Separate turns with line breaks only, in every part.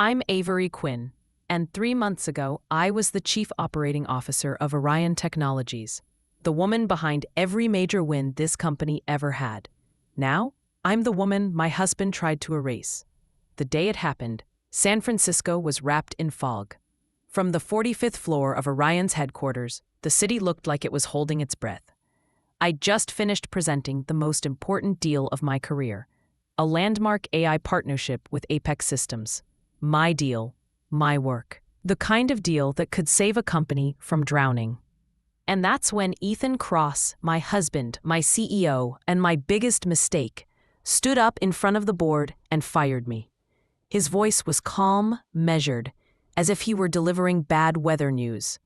I'm Avery Quinn, and 3 months ago, I was the Chief Operating Officer of Orion Technologies, the woman behind every major win this company ever had. Now, I'm the woman my husband tried to erase. The day it happened, San Francisco was wrapped in fog. From the 45th floor of Orion's headquarters, the city looked like it was holding its breath. I'd just finished presenting the most important deal of my career, a landmark AI partnership with Apex Systems. My deal, my work. The kind of deal that could save a company from drowning. And that's when Ethan Cross, my husband, my CEO, and my biggest mistake, stood up in front of the board and fired me. His voice was calm, measured, as if he were delivering bad weather news.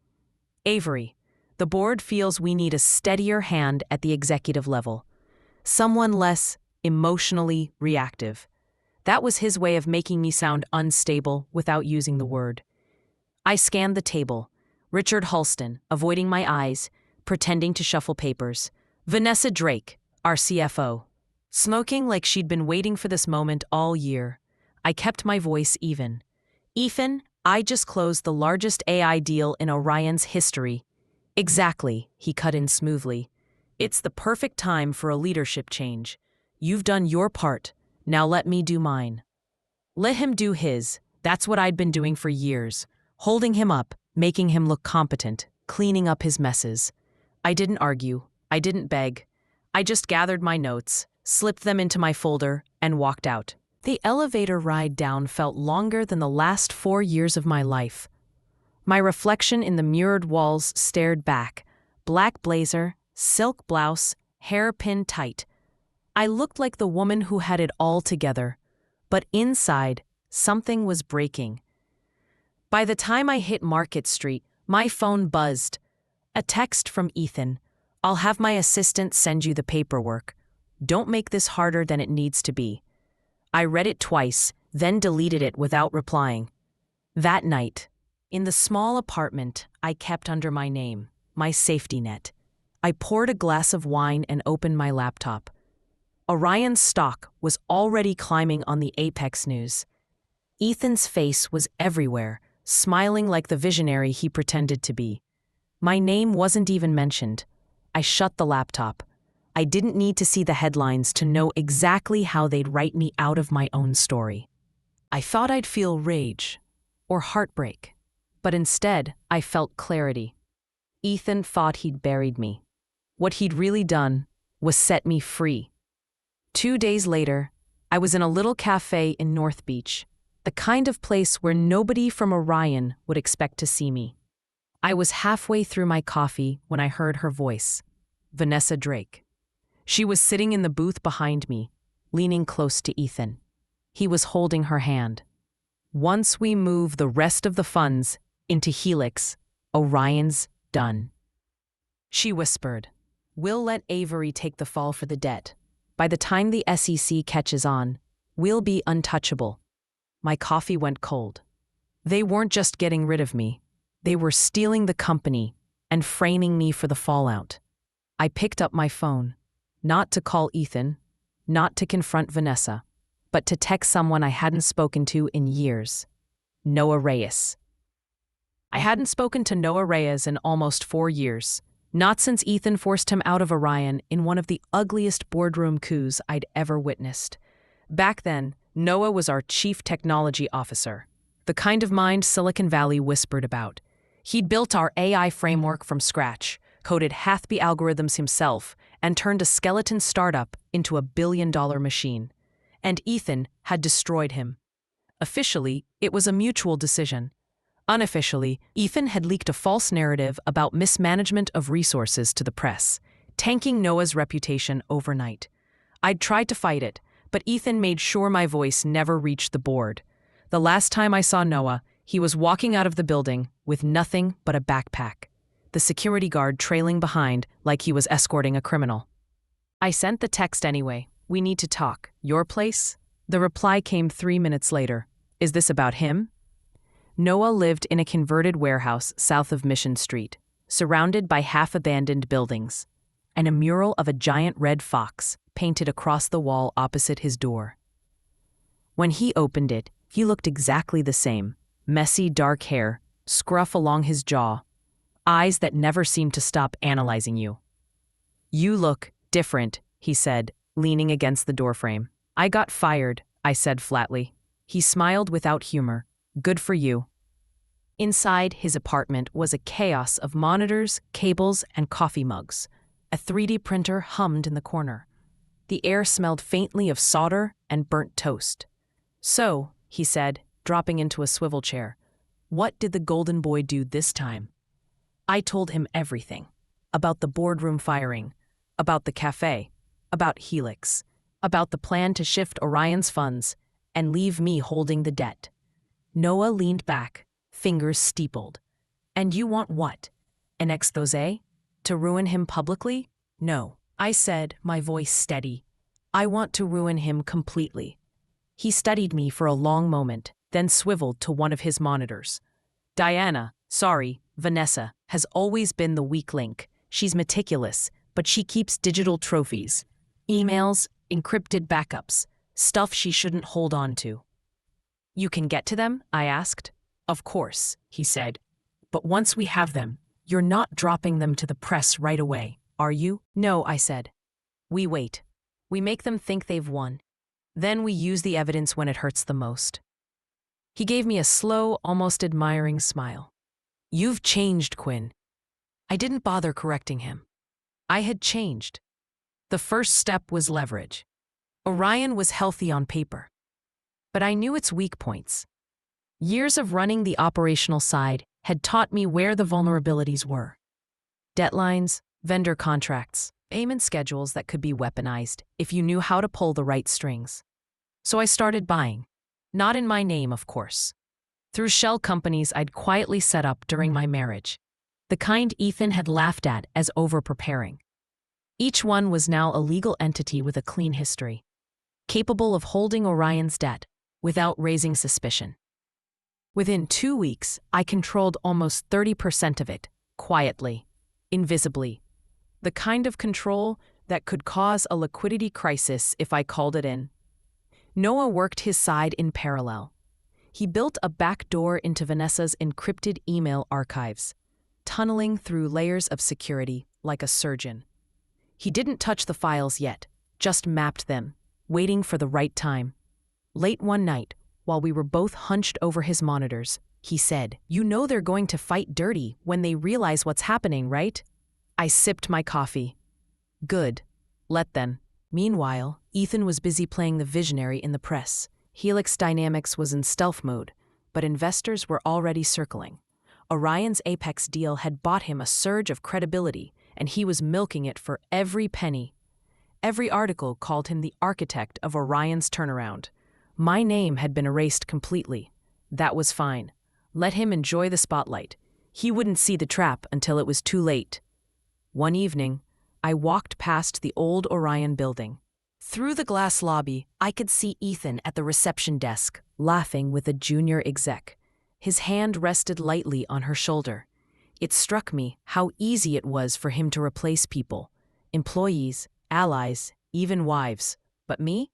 Avery, the board feels we need a steadier hand at the executive level. Someone less emotionally reactive. That was his way of making me sound unstable without using the word. I scanned the table. Richard Hulston, avoiding my eyes, pretending to shuffle papers. Vanessa Drake, our CFO, smoking like she'd been waiting for this moment all year. I kept my voice even. Ethan, I just closed the largest AI deal in Orion's history. Exactly, he cut in smoothly. It's the perfect time for a leadership change. You've done your part. Now let me do mine. Let him do his. That's what I'd been doing for years. Holding him up, making him look competent, cleaning up his messes. I didn't argue. I didn't beg. I just gathered my notes, slipped them into my folder, and walked out. The elevator ride down felt longer than the last 4 years of my life. My reflection in the mirrored walls stared back. Black blazer, silk blouse, hair pinned tight. I looked like the woman who had it all together, but inside, something was breaking. By the time I hit Market Street, my phone buzzed. A text from Ethan. I'll have my assistant send you the paperwork. Don't make this harder than it needs to be. I read it twice, then deleted it without replying. That night, in the small apartment I kept under my name, my safety net, I poured a glass of wine and opened my laptop. Orion's stock was already climbing on the Apex news. Ethan's face was everywhere, smiling like the visionary he pretended to be. My name wasn't even mentioned. I shut the laptop. I didn't need to see the headlines to know exactly how they'd write me out of my own story. I thought I'd feel rage or heartbreak, but instead I felt clarity. Ethan thought he'd buried me. What he'd really done was set me free. 2 days later, I was in a little cafe in North Beach, the kind of place where nobody from Orion would expect to see me. I was halfway through my coffee when I heard her voice, Vanessa Drake. She was sitting in the booth behind me, leaning close to Ethan. He was holding her hand. Once we move the rest of the funds into Helix, Orion's done. She whispered, "We'll let Avery take the fall for the debt. By the time the SEC catches on, we'll be untouchable." My coffee went cold. They weren't just getting rid of me. They were stealing the company and framing me for the fallout. I picked up my phone, not to call Ethan, not to confront Vanessa, but to text someone I hadn't spoken to in years, Noah Reyes. I hadn't spoken to Noah Reyes in almost 4 years. Not since Ethan forced him out of Orion in one of the ugliest boardroom coups I'd ever witnessed. Back then, Noah was our chief technology officer, the kind of mind Silicon Valley whispered about. He'd built our AI framework from scratch, coded Hathby algorithms himself, and turned a skeleton startup into a billion-dollar machine. And Ethan had destroyed him. Officially, it was a mutual decision. Unofficially, Ethan had leaked a false narrative about mismanagement of resources to the press, tanking Noah's reputation overnight. I'd tried to fight it, but Ethan made sure my voice never reached the board. The last time I saw Noah, he was walking out of the building with nothing but a backpack, the security guard trailing behind like he was escorting a criminal. I sent the text anyway. "We need to talk. Your place?" The reply came 3 minutes later. "Is this about him?" Noah lived in a converted warehouse south of Mission Street, surrounded by half-abandoned buildings, and a mural of a giant red fox painted across the wall opposite his door. When he opened it, He looked exactly the same. Messy, dark hair, scruff along his jaw, eyes that never seemed to stop analyzing you. "You look different," he said, leaning against the doorframe. "I got fired," I said flatly. He smiled without humor. "Good for you." Inside his apartment was a chaos of monitors, cables, and coffee mugs. A 3D printer hummed in the corner. The air smelled faintly of solder and burnt toast. "So," he said, dropping into a swivel chair, "what did the golden boy do this time?" I told him everything. About the boardroom firing, about the cafe, about Helix, about the plan to shift Orion's funds and leave me holding the debt. Noah leaned back, fingers steepled. "And you want what? An exposé? To ruin him publicly?" "No," I said, my voice steady. "I want to ruin him completely." He studied me for a long moment, then swiveled to one of his monitors. Vanessa, has always been the weak link. She's meticulous, but she keeps digital trophies. Emails, encrypted backups, stuff she shouldn't hold on to." "You can get to them?" I asked. "Of course," he said. "But once we have them, you're not dropping them to the press right away, are you?" "No," I said. "We wait. We make them think they've won. Then we use the evidence when it hurts the most." He gave me a slow, almost admiring smile. "You've changed, Quinn." I didn't bother correcting him. I had changed. The first step was leverage. Orion was healthy on paper, but I knew its weak points. Years of running the operational side had taught me where the vulnerabilities were. Deadlines, vendor contracts, payment schedules that could be weaponized if you knew how to pull the right strings. So I started buying. Not in my name, of course. Through shell companies I'd quietly set up during my marriage. The kind Ethan had laughed at as over-preparing. Each one was now a legal entity with a clean history, capable of holding Orion's debt without raising suspicion. Within 2 weeks, I controlled almost 30% of it, quietly, invisibly. The kind of control that could cause a liquidity crisis if I called it in. Noah worked his side in parallel. He built a back door into Vanessa's encrypted email archives, tunneling through layers of security like a surgeon. He didn't touch the files yet, just mapped them, waiting for the right time. Late one night, while we were both hunched over his monitors, he said, "You know they're going to fight dirty when they realize what's happening, right?" I sipped my coffee. "Good. Let them." Meanwhile, Ethan was busy playing the visionary in the press. Helix Dynamics was in stealth mode, but investors were already circling. Orion's Apex deal had bought him a surge of credibility, and he was milking it for every penny. Every article called him the architect of Orion's turnaround. My name had been erased completely. That was fine. Let him enjoy the spotlight. He wouldn't see the trap until it was too late. One evening, I walked past the old Orion building. Through the glass lobby, I could see Ethan at the reception desk, laughing with a junior exec. His hand rested lightly on her shoulder. It struck me how easy it was for him to replace people, employees, allies, even wives. But me?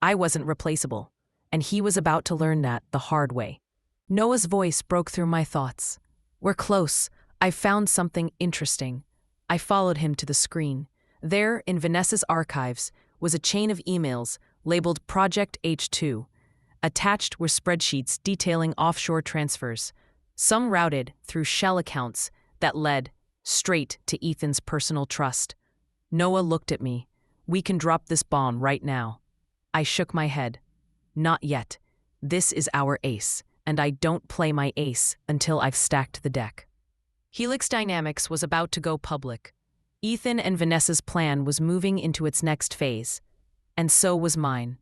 I wasn't replaceable, and he was about to learn that the hard way. Noah's voice broke through my thoughts. "We're close. I found something interesting." I followed him to the screen. There, in Vanessa's archives, was a chain of emails labeled Project H2. Attached were spreadsheets detailing offshore transfers, some routed through shell accounts that led straight to Ethan's personal trust. Noah looked at me. "We can drop this bomb right now." I shook my head. "Not yet. This is our ace, and I don't play my ace until I've stacked the deck." Helix Dynamics was about to go public. Ethan and Vanessa's plan was moving into its next phase, and so was mine.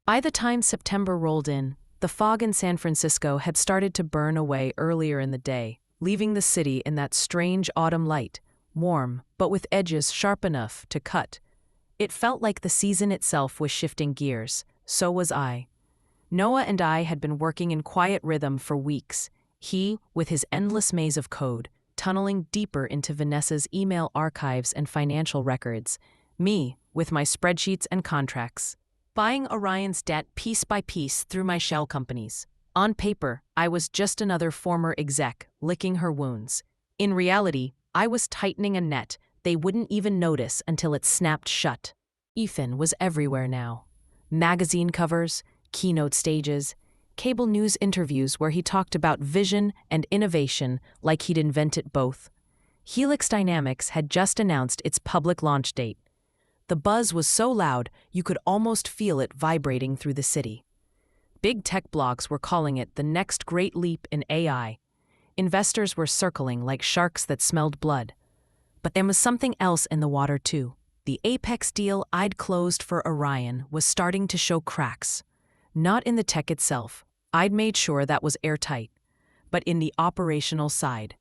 By the time September rolled in, the fog in San Francisco had started to burn away earlier in the day, leaving the city in that strange autumn light, warm, but with edges sharp enough to cut. It felt like the season itself was shifting gears. So was I. Noah and I had been working in quiet rhythm for weeks, he with his endless maze of code, tunneling deeper into Vanessa's email archives and financial records, me with my spreadsheets and contracts. buying Orion's debt piece by piece through my shell companies. On paper, I was just another former exec licking her wounds. In reality, I was tightening a net they wouldn't even notice until it snapped shut. Ethan was everywhere now. Magazine covers, keynote stages, cable news interviews where he talked about vision and innovation like he'd invented both. Helix Dynamics had just announced its public launch date. The buzz was so loud you could almost feel it vibrating through the city. Big tech blogs were calling it the next great leap in AI. Investors were circling like sharks that smelled blood. But there was something else in the water too. The Apex deal I'd closed for Orion was starting to show cracks. Not in the tech itself. I'd made sure that was airtight. But in the operational side.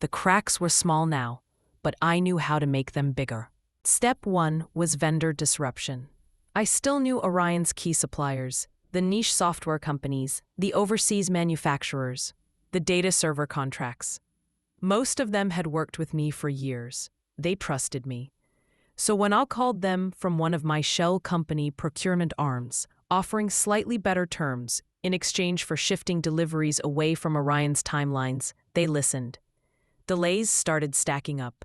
The cracks were small now, but I knew how to make them bigger. Step 1 was vendor disruption. I still knew Orion's key suppliers, the niche software companies, the overseas manufacturers, the data server contracts. Most of them had worked with me for years. They trusted me. So when I called them from one of my shell company procurement arms, offering slightly better terms in exchange for shifting deliveries away from Orion's timelines, they listened. Delays started stacking up.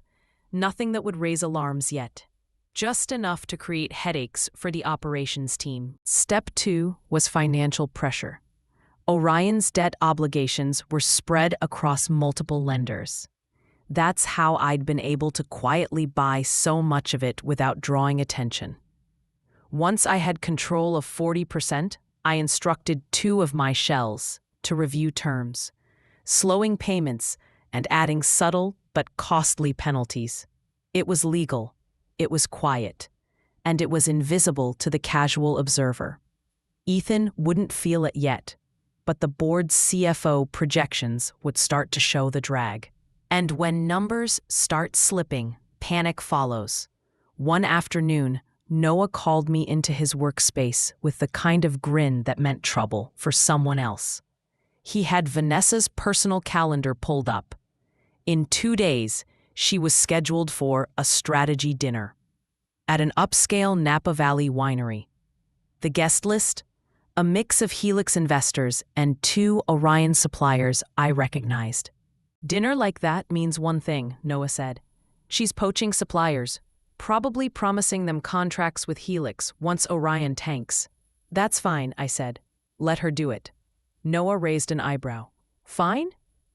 Nothing that would raise alarms yet. Just enough to create headaches for the operations team. Step 2 was financial pressure. Orion's debt obligations were spread across multiple lenders. That's how I'd been able to quietly buy so much of it without drawing attention. Once I had control of 40%, I instructed 2 of my shells to review terms, slowing payments and adding subtle but costly penalties. It was legal. It was quiet, and it was invisible to the casual observer. Ethan wouldn't feel it yet, but the board's CFO projections would start to show the drag. And when numbers start slipping, panic follows. One afternoon, Noah called me into his workspace with the kind of grin that meant trouble for someone else. He had Vanessa's personal calendar pulled up. In 2 days, she was scheduled for a strategy dinner at an upscale Napa Valley winery. The guest list? A mix of Helix investors and 2 Orion suppliers I recognized. Dinner like that means one thing, Noah said. She's poaching suppliers, probably promising them contracts with Helix once Orion tanks. That's fine, I said. Let her do it. Noah raised an eyebrow. Fine?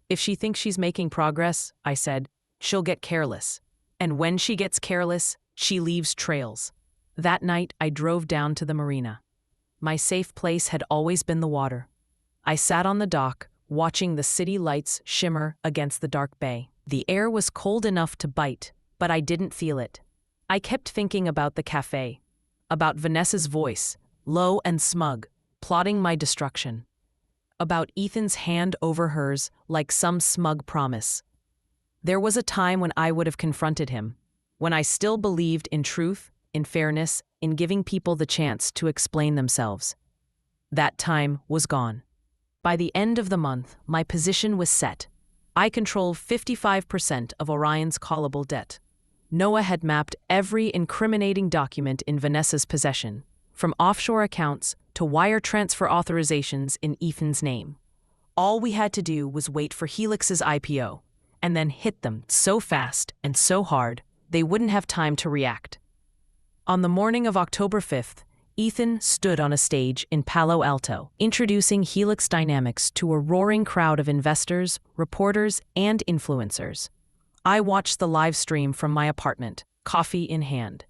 If she thinks she's making progress, I said, she'll get careless. And when she gets careless, she leaves trails. That night, I drove down to the marina. My safe place had always been the water. I sat on the dock, watching the city lights shimmer against the dark bay. The air was cold enough to bite, but I didn't feel it. I kept thinking about the cafe, about Vanessa's voice, low and smug, plotting my destruction, about Ethan's hand over hers like some smug promise. There was a time when I would have confronted him, when I still believed in truth, in fairness, in giving people the chance to explain themselves. That time was gone. By the end of the month, my position was set. I controlled 55% of Orion's callable debt. Noah had mapped every incriminating document in Vanessa's possession, from offshore accounts to wire transfer authorizations in Ethan's name. All we had to do was wait for Helix's IPO, and then hit them so fast and so hard they wouldn't have time to react. On the morning of October 5th, Ethan stood on a stage in Palo Alto, introducing Helix Dynamics to a roaring crowd of investors, reporters, and influencers. I watched the live stream from my apartment, coffee in hand.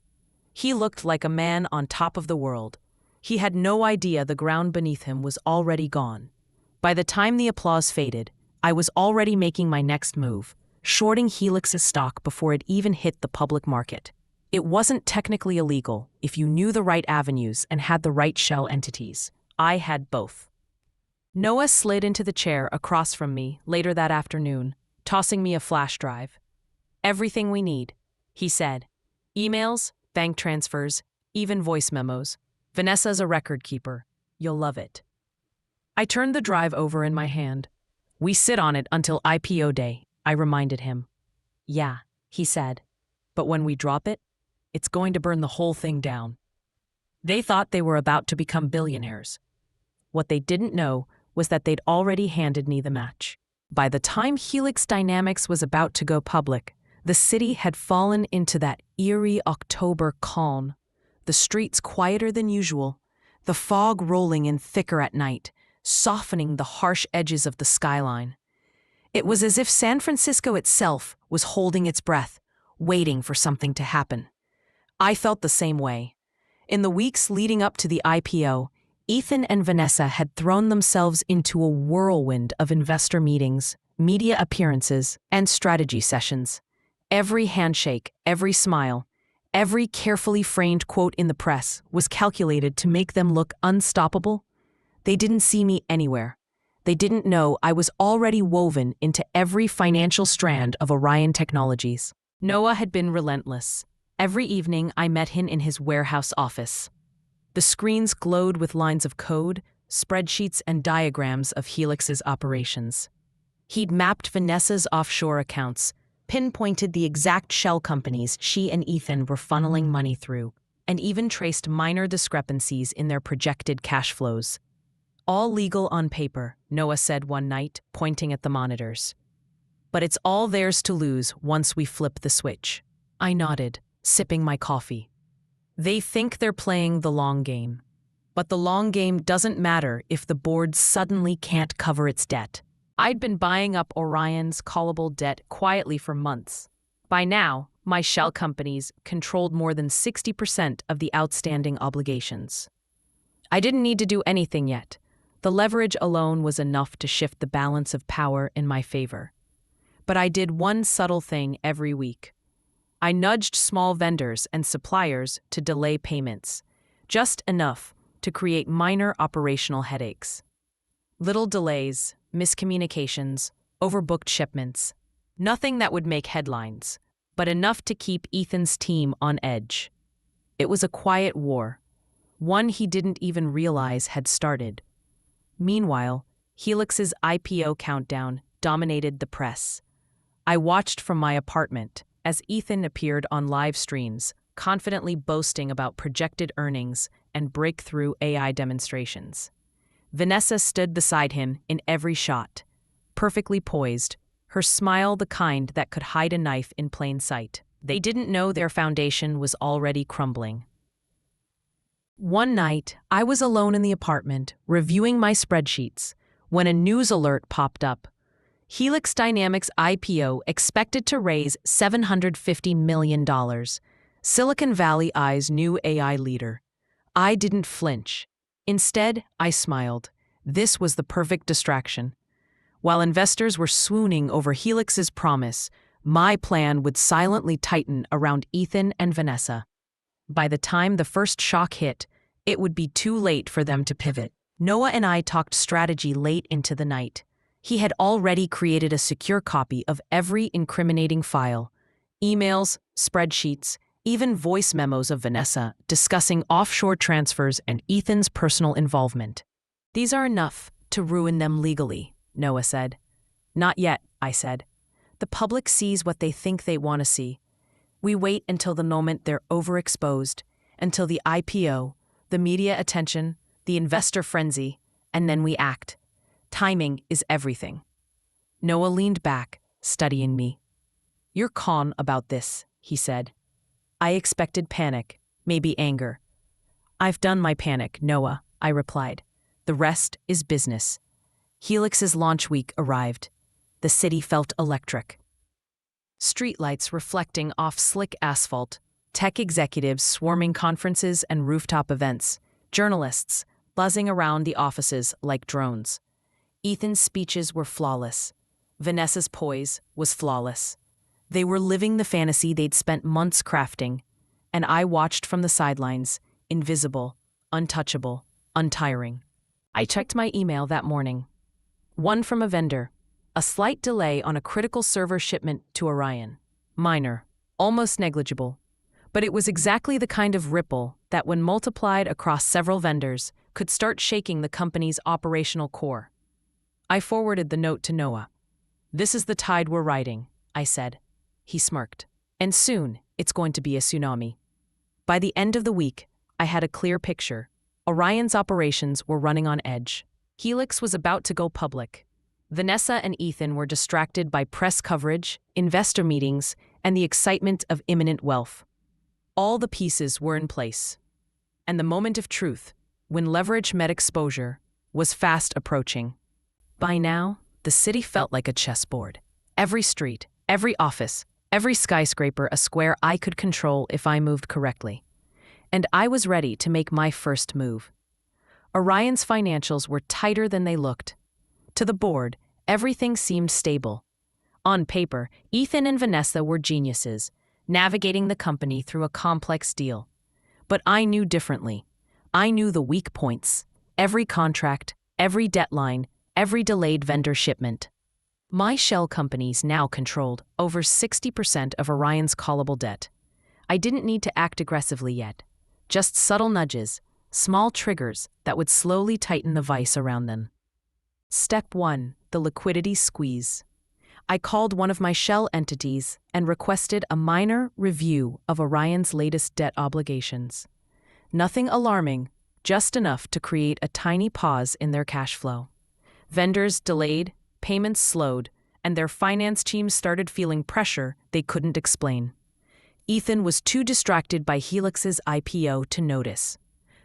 He looked like a man on top of the world. He had no idea the ground beneath him was already gone. By the time the applause faded, I was already making my next move, shorting Helix's stock before it even hit the public market. It wasn't technically illegal if you knew the right avenues and had the right shell entities. I had both. Noah slid into the chair across from me later that afternoon, tossing me a flash drive. Everything we need, he said. Emails, bank transfers, even voice memos. Vanessa's a record keeper. You'll love it. I turned the drive over in my hand. We sit on it until IPO day, I reminded him. Yeah, he said. But when we drop it, it's going to burn the whole thing down. They thought they were about to become billionaires. What they didn't know was that they'd already handed me the match. By the time Helix Dynamics was about to go public, the city had fallen into that eerie October calm, the streets quieter than usual, the fog rolling in thicker at night, softening the harsh edges of the skyline. It was as if San Francisco itself was holding its breath, waiting for something to happen. I felt the same way. In the weeks leading up to the IPO, Ethan and Vanessa had thrown themselves into a whirlwind of investor meetings, media appearances, and strategy sessions. Every handshake, every smile, every carefully framed quote in the press was calculated to make them look unstoppable. They didn't see me anywhere. They didn't know I was already woven into every financial strand of Orion Technologies. Noah had been relentless. Every evening I met him in his warehouse office. The screens glowed with lines of code, spreadsheets, and diagrams of Helix's operations. He'd mapped Vanessa's offshore accounts, pinpointed the exact shell companies she and Ethan were funneling money through, and even traced minor discrepancies in their projected cash flows. All legal on paper, Noah said one night, pointing at the monitors. But it's all theirs to lose once we flip the switch. I nodded, sipping my coffee. They think they're playing the long game. But the long game doesn't matter if the board suddenly can't cover its debt. I'd been buying up Orion's callable debt quietly for months. By now, my shell companies controlled more than 60% of the outstanding obligations. I didn't need to do anything yet. The leverage alone was enough to shift the balance of power in my favor. But I did one subtle thing every week. I nudged small vendors and suppliers to delay payments, just enough to create minor operational headaches. Little delays, miscommunications, overbooked shipments. Nothing that would make headlines, but enough to keep Ethan's team on edge. It was a quiet war, one he didn't even realize had started. Meanwhile, Helix's IPO countdown dominated the press. I watched from my apartment as Ethan appeared on live streams, confidently boasting about projected earnings and breakthrough AI demonstrations. Vanessa stood beside him in every shot, perfectly poised, her smile the kind that could hide a knife in plain sight. They didn't know their foundation was already crumbling. One night, I was alone in the apartment, reviewing my spreadsheets, when a news alert popped up. Helix Dynamics IPO expected to raise $750 million. Silicon Valley Eye's new AI leader. I didn't flinch. Instead, I smiled. This was the perfect distraction. While investors were swooning over Helix's promise, my plan would silently tighten around Ethan and Vanessa. By the time the first shock hit, it would be too late for them to pivot. Noah and I talked strategy late into the night. He had already created a secure copy of every incriminating file, emails, spreadsheets, even voice memos of Vanessa discussing offshore transfers and Ethan's personal involvement. These are enough to ruin them legally, Noah said. Not yet, I said. The public sees what they think they want to see. We wait until the moment they're overexposed, until the IPO, the media attention, the investor frenzy, and then we act. Timing is everything. Noah leaned back, studying me. You're calm about this, he said. I expected panic, maybe anger. I've done my panic, Noah, I replied. The rest is business. Helix's launch week arrived. The city felt electric. Streetlights reflecting off slick asphalt, tech executives swarming conferences and rooftop events, journalists buzzing around the offices like drones. Ethan's speeches were flawless. Vanessa's poise was flawless. They were living the fantasy they'd spent months crafting, and I watched from the sidelines, invisible, untouchable, untiring. I checked my email that morning. One from a vendor. A slight delay on a critical server shipment to Orion. Minor, almost negligible. But it was exactly the kind of ripple that, when multiplied across several vendors, could start shaking the company's operational core. I forwarded the note to Noah. This is the tide we're riding, I said. He smirked. And soon, it's going to be a tsunami. By the end of the week, I had a clear picture. Orion's operations were running on edge. Helix was about to go public. Vanessa and Ethan were distracted by press coverage, investor meetings, and the excitement of imminent wealth. All the pieces were in place. And the moment of truth, when leverage met exposure, was fast approaching. By now, the city felt like a chessboard. Every street, every office, every skyscraper a square I could control if I moved correctly. And I was ready to make my first move. Orion's financials were tighter than they looked. To the board, everything seemed stable. On paper, Ethan and Vanessa were geniuses, navigating the company through a complex deal. But I knew differently. I knew the weak points, every contract, every deadline, every delayed vendor shipment. My shell companies now controlled over 60% of Orion's callable debt. I didn't need to act aggressively yet. Just subtle nudges, small triggers that would slowly tighten the vice around them. Step 1. The liquidity squeeze. I called one of my shell entities and requested a minor review of Orion's latest debt obligations. Nothing alarming, just enough to create a tiny pause in their cash flow. Vendors delayed, payments slowed, and their finance teams started feeling pressure they couldn't explain. Ethan was too distracted by Helix's IPO to notice.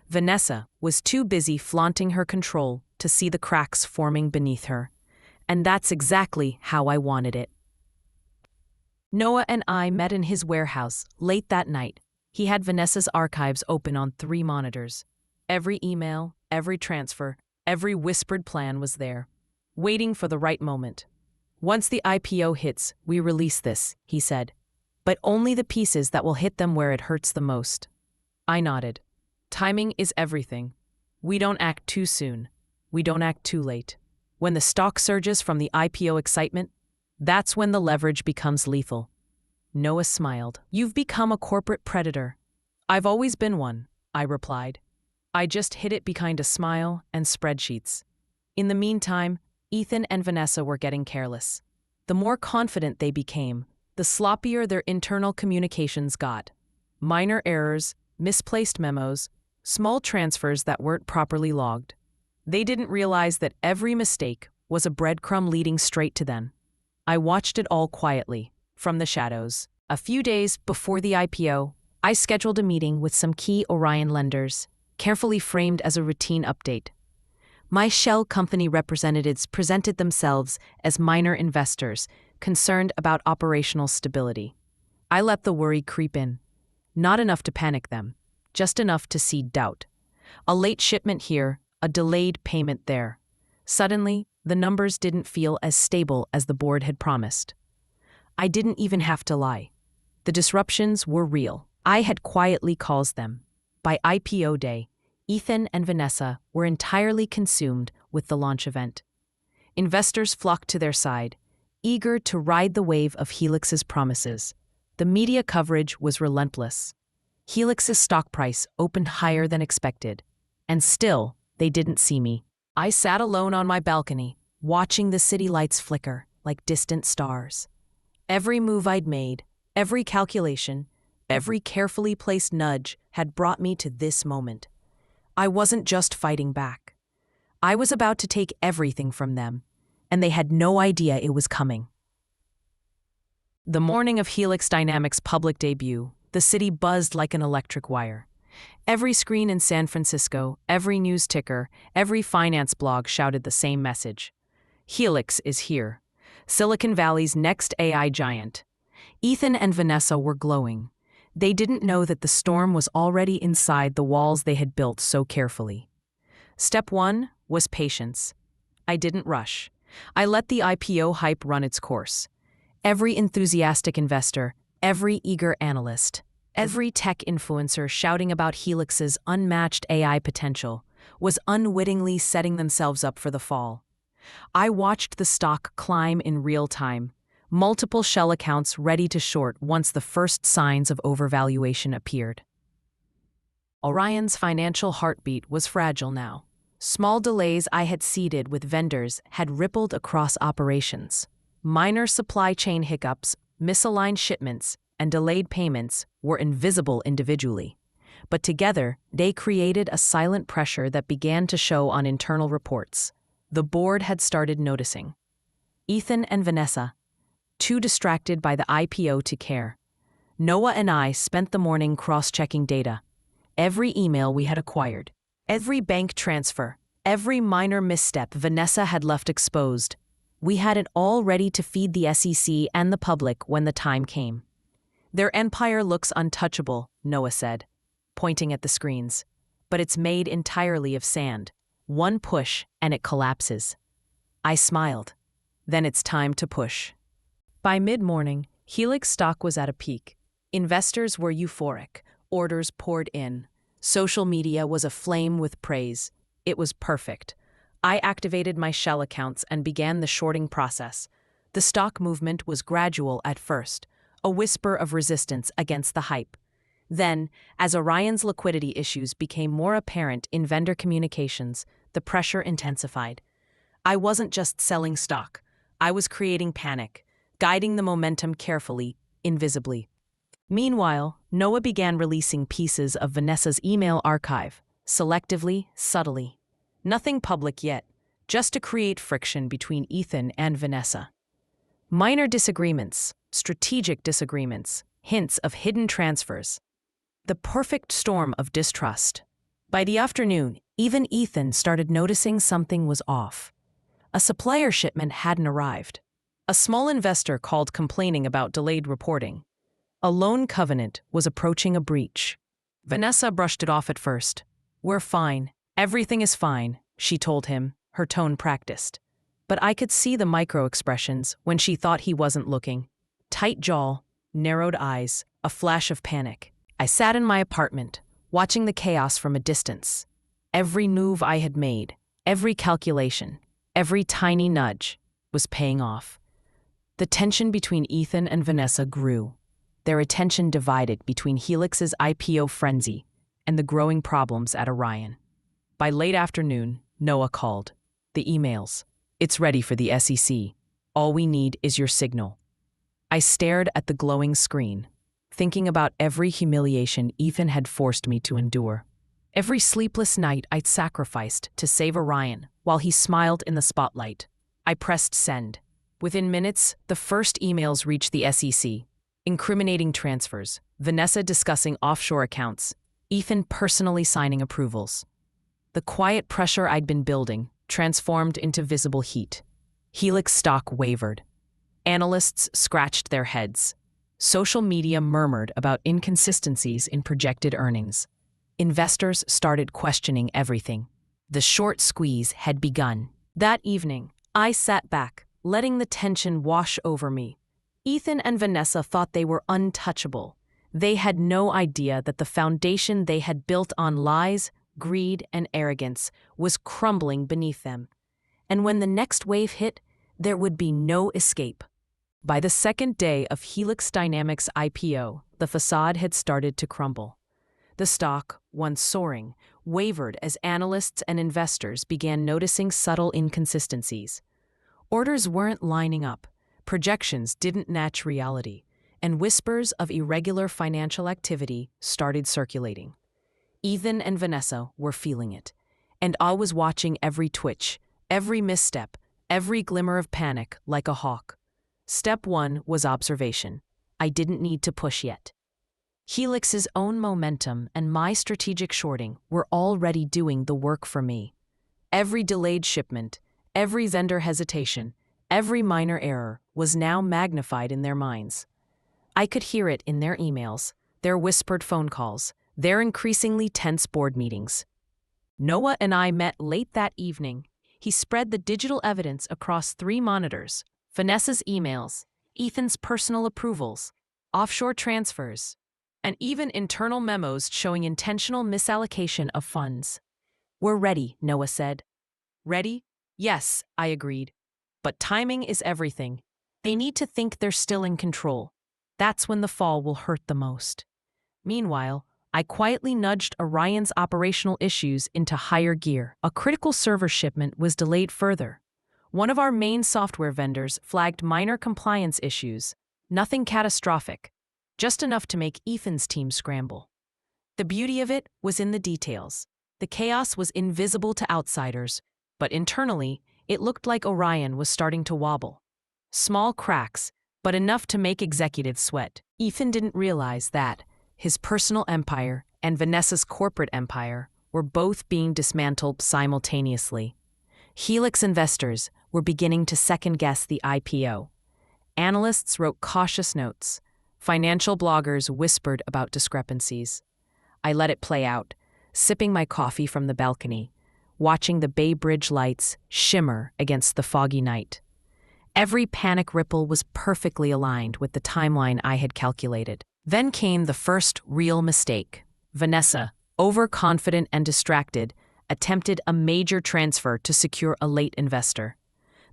Vanessa was too busy flaunting her control to see the cracks forming beneath her. And that's exactly how I wanted it. Noah and I met in his warehouse late that night. He had Vanessa's archives open on 3 monitors. Every email, every transfer, every whispered plan was there, waiting for the right moment. Once the IPO hits, we release this, he said. But only the pieces that will hit them where it hurts the most. I nodded. Timing is everything. We don't act too soon. We don't act too late. When the stock surges from the IPO excitement, that's when the leverage becomes lethal. Noah smiled. You've become a corporate predator. I've always been one, I replied. I just hid it behind a smile and spreadsheets. In the meantime, Ethan and Vanessa were getting careless. The more confident they became, the sloppier their internal communications got. Minor errors, misplaced memos, small transfers that weren't properly logged. They didn't realize that every mistake was a breadcrumb leading straight to them. I watched it all quietly, from the shadows. A few days before the IPO, I scheduled a meeting with some key Orion lenders, carefully framed as a routine update. My shell company representatives presented themselves as minor investors, concerned about operational stability. I let the worry creep in. Not enough to panic them, just enough to seed doubt. A late shipment here, a delayed payment there. Suddenly, the numbers didn't feel as stable as the board had promised. I didn't even have to lie. The disruptions were real. I had quietly caused them. By IPO day, Ethan and Vanessa were entirely consumed with the launch event. Investors flocked to their side, eager to ride the wave of Helix's promises. The media coverage was relentless. Helix's stock price opened higher than expected. And still, they didn't see me. I sat alone on my balcony, watching the city lights flicker like distant stars. Every move I'd made, every calculation, every carefully placed nudge had brought me to this moment. I wasn't just fighting back. I was about to take everything from them, and they had no idea it was coming. The morning of Helix Dynamics' public debut, the city buzzed like an electric wire. Every screen in San Francisco, every news ticker, every finance blog shouted the same message. Helix is here. Silicon Valley's next AI giant. Ethan and Vanessa were glowing. They didn't know that the storm was already inside the walls they had built so carefully. Step 1 was patience. I didn't rush. I let the IPO hype run its course. Every enthusiastic investor, every eager analyst, every tech influencer shouting about Helix's unmatched AI potential was unwittingly setting themselves up for the fall. I watched the stock climb in real time, multiple shell accounts ready to short once the first signs of overvaluation appeared. Orion's financial heartbeat was fragile now. Small delays I had seeded with vendors had rippled across operations. Minor supply chain hiccups, misaligned shipments, and delayed payments were invisible individually. but together they created a silent pressure that began to show on internal reports. The board had started noticing. Ethan and Vanessa, too distracted by the IPO to care. Noah and I spent the morning cross-checking data. Every email we had acquired, every bank transfer, every minor misstep Vanessa had left exposed. We had it all ready to feed the SEC and the public when the time came. Their empire looks untouchable, Noah said, pointing at the screens. But it's made entirely of sand. One push and it collapses. I smiled. Then it's time to push. By mid-morning, Helix stock was at a peak. Investors were euphoric. Orders poured in. Social media was aflame with praise. It was perfect. I activated my shell accounts and began the shorting process. The stock movement was gradual at first, a whisper of resistance against the hype. Then, as Orion's liquidity issues became more apparent in vendor communications, the pressure intensified. I wasn't just selling stock. I was creating panic, guiding the momentum carefully, invisibly. Meanwhile, Noah began releasing pieces of Vanessa's email archive, selectively, subtly. Nothing public yet, just to create friction between Ethan and Vanessa. Minor disagreements, strategic disagreements, hints of hidden transfers. The perfect storm of distrust. By the afternoon, even Ethan started noticing something was off. A supplier shipment hadn't arrived. A small investor called complaining about delayed reporting. A loan covenant was approaching a breach. Vanessa brushed it off at first. "We're fine. Everything is fine," she told him, her tone practiced. But I could see the micro-expressions when she thought he wasn't looking. Tight jaw, narrowed eyes, a flash of panic. I sat in my apartment, watching the chaos from a distance. Every move I had made, every calculation, every tiny nudge, was paying off. The tension between Ethan and Vanessa grew. Their attention divided between Helix's IPO frenzy and the growing problems at Orion. By late afternoon, Noah called. "The emails. It's ready for the SEC. All we need is your signal." I stared at the glowing screen, thinking about every humiliation Ethan had forced me to endure. Every sleepless night I'd sacrificed to save Orion while he smiled in the spotlight. I pressed send. Within minutes, the first emails reached the SEC. Incriminating transfers, Vanessa discussing offshore accounts, Ethan personally signing approvals. The quiet pressure I'd been building transformed into visible heat. Helix stock wavered. Analysts scratched their heads. Social media murmured about inconsistencies in projected earnings. Investors started questioning everything. The short squeeze had begun. That evening, I sat back, letting the tension wash over me. Ethan and Vanessa thought they were untouchable. They had no idea that the foundation they had built on lies, greed, and arrogance was crumbling beneath them. And when the next wave hit, there would be no escape. By the second day of Helix Dynamics' IPO, the facade had started to crumble. The stock, once soaring, wavered as analysts and investors began noticing subtle inconsistencies. Orders weren't lining up, projections didn't match reality, and whispers of irregular financial activity started circulating. Ethan and Vanessa were feeling it, and I was watching every twitch, every misstep, every glimmer of panic like a hawk. Step 1 was observation. I didn't need to push yet. Helix's own momentum and my strategic shorting were already doing the work for me. Every delayed shipment, every vendor hesitation, every minor error was now magnified in their minds. I could hear it in their emails, their whispered phone calls, their increasingly tense board meetings. Noah and I met late that evening. He spread the digital evidence across 3 monitors: Vanessa's emails, Ethan's personal approvals, offshore transfers, and even internal memos showing intentional misallocation of funds. "We're ready," Noah said. "Ready?" "Yes," I agreed. "But timing is everything. They need to think they're still in control. That's when the fall will hurt the most." Meanwhile, I quietly nudged Orion's operational issues into higher gear. A critical server shipment was delayed further. One of our main software vendors flagged minor compliance issues, nothing catastrophic, just enough to make Ethan's team scramble. The beauty of it was in the details. The chaos was invisible to outsiders, but internally, it looked like Orion was starting to wobble. Small cracks, but enough to make executives sweat. Ethan didn't realize that his personal empire and Vanessa's corporate empire were both being dismantled simultaneously. Helix investors were beginning to second-guess the IPO. Analysts wrote cautious notes. Financial bloggers whispered about discrepancies. I let it play out, sipping my coffee from the balcony, watching the Bay Bridge lights shimmer against the foggy night. Every panic ripple was perfectly aligned with the timeline I had calculated. Then came the first real mistake. Vanessa, overconfident and distracted, attempted a major transfer to secure a late investor.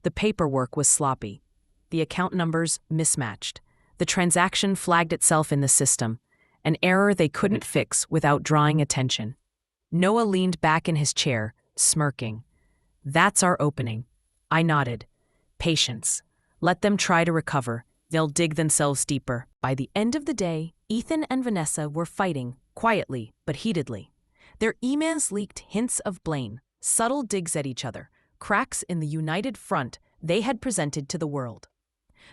The paperwork was sloppy. The account numbers mismatched. The transaction flagged itself in the system, an error they couldn't fix without drawing attention. Noah leaned back in his chair, smirking. That's our opening. I nodded. Patience. Let them try to recover. They'll dig themselves deeper. By the end of the day, Ethan and Vanessa were fighting, quietly but heatedly. Their emails leaked hints of blame, subtle digs at each other, cracks in the united front they had presented to the world.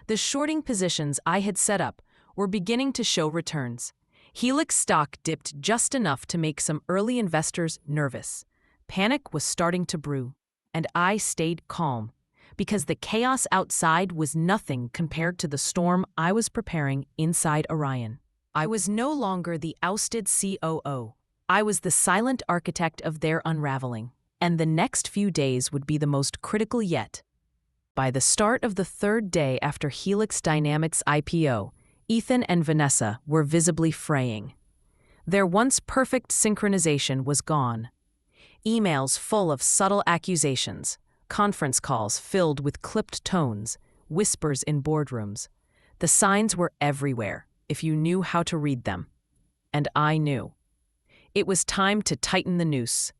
The shorting positions I had set up were beginning to show returns. Helix stock dipped just enough to make some early investors nervous. Panic was starting to brew, and I stayed calm, because the chaos outside was nothing compared to the storm I was preparing inside Orion. I was no longer the ousted COO. I was the silent architect of their unraveling, and the next few days would be the most critical yet. By the start of the third day after Helix Dynamics IPO, Ethan and Vanessa were visibly fraying. Their once perfect synchronization was gone. Emails full of subtle accusations, conference calls filled with clipped tones, whispers in boardrooms. The signs were everywhere, if you knew how to read them. And I knew. It was time to tighten the noose.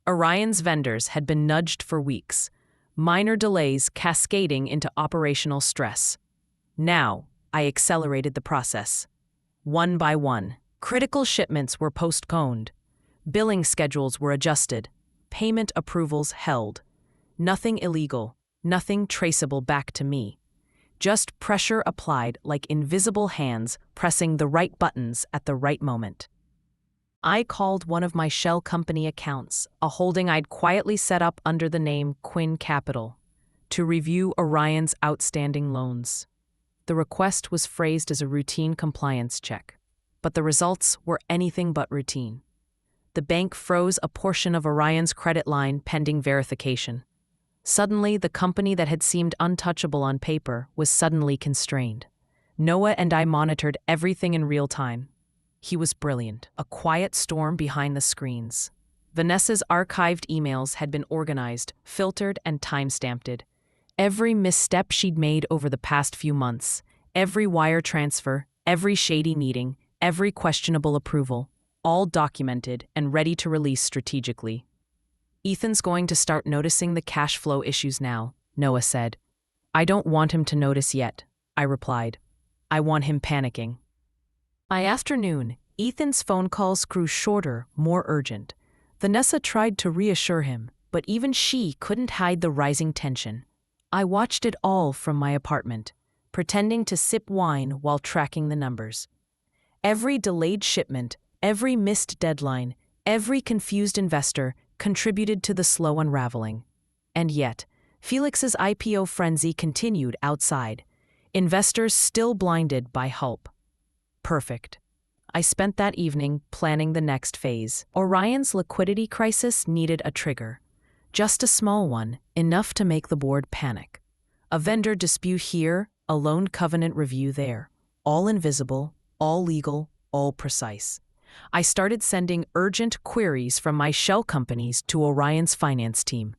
Orion's vendors had been nudged for weeks, minor delays cascading into operational stress. Now, I accelerated the process. One by one, critical shipments were postponed. Billing schedules were adjusted. Payment approvals held. Nothing illegal, nothing traceable back to me. Just pressure applied like invisible hands pressing the right buttons at the right moment. I called one of my shell company accounts, a holding I'd quietly set up under the name Quinn Capital, to review Orion's outstanding loans. The request was phrased as a routine compliance check, but the results were anything but routine. The bank froze a portion of Orion's credit line pending verification. Suddenly, the company that had seemed untouchable on paper was suddenly constrained. Noah and I monitored everything in real time. He was brilliant, a quiet storm behind the screens. Vanessa's archived emails had been organized, filtered, and time-stamped. Every misstep she'd made over the past few months, every wire transfer, every shady meeting, every questionable approval, all documented and ready to release strategically. Ethan's going to start noticing the cash flow issues now, Noah said. I don't want him to notice yet, I replied. I want him panicking. By afternoon, Ethan's phone calls grew shorter, more urgent. Vanessa tried to reassure him, but even she couldn't hide the rising tension. I watched it all from my apartment, pretending to sip wine while tracking the numbers. Every delayed shipment, every missed deadline, every confused investor contributed to the slow unraveling. And yet, Felix's IPO frenzy continued outside, investors still blinded by hope. Perfect. I spent that evening planning the next phase. Orion's liquidity crisis needed a trigger. Just a small one, enough to make the board panic. A vendor dispute here, a loan covenant review there. All invisible, all legal, all precise. I started sending urgent queries from my shell companies to Orion's finance team.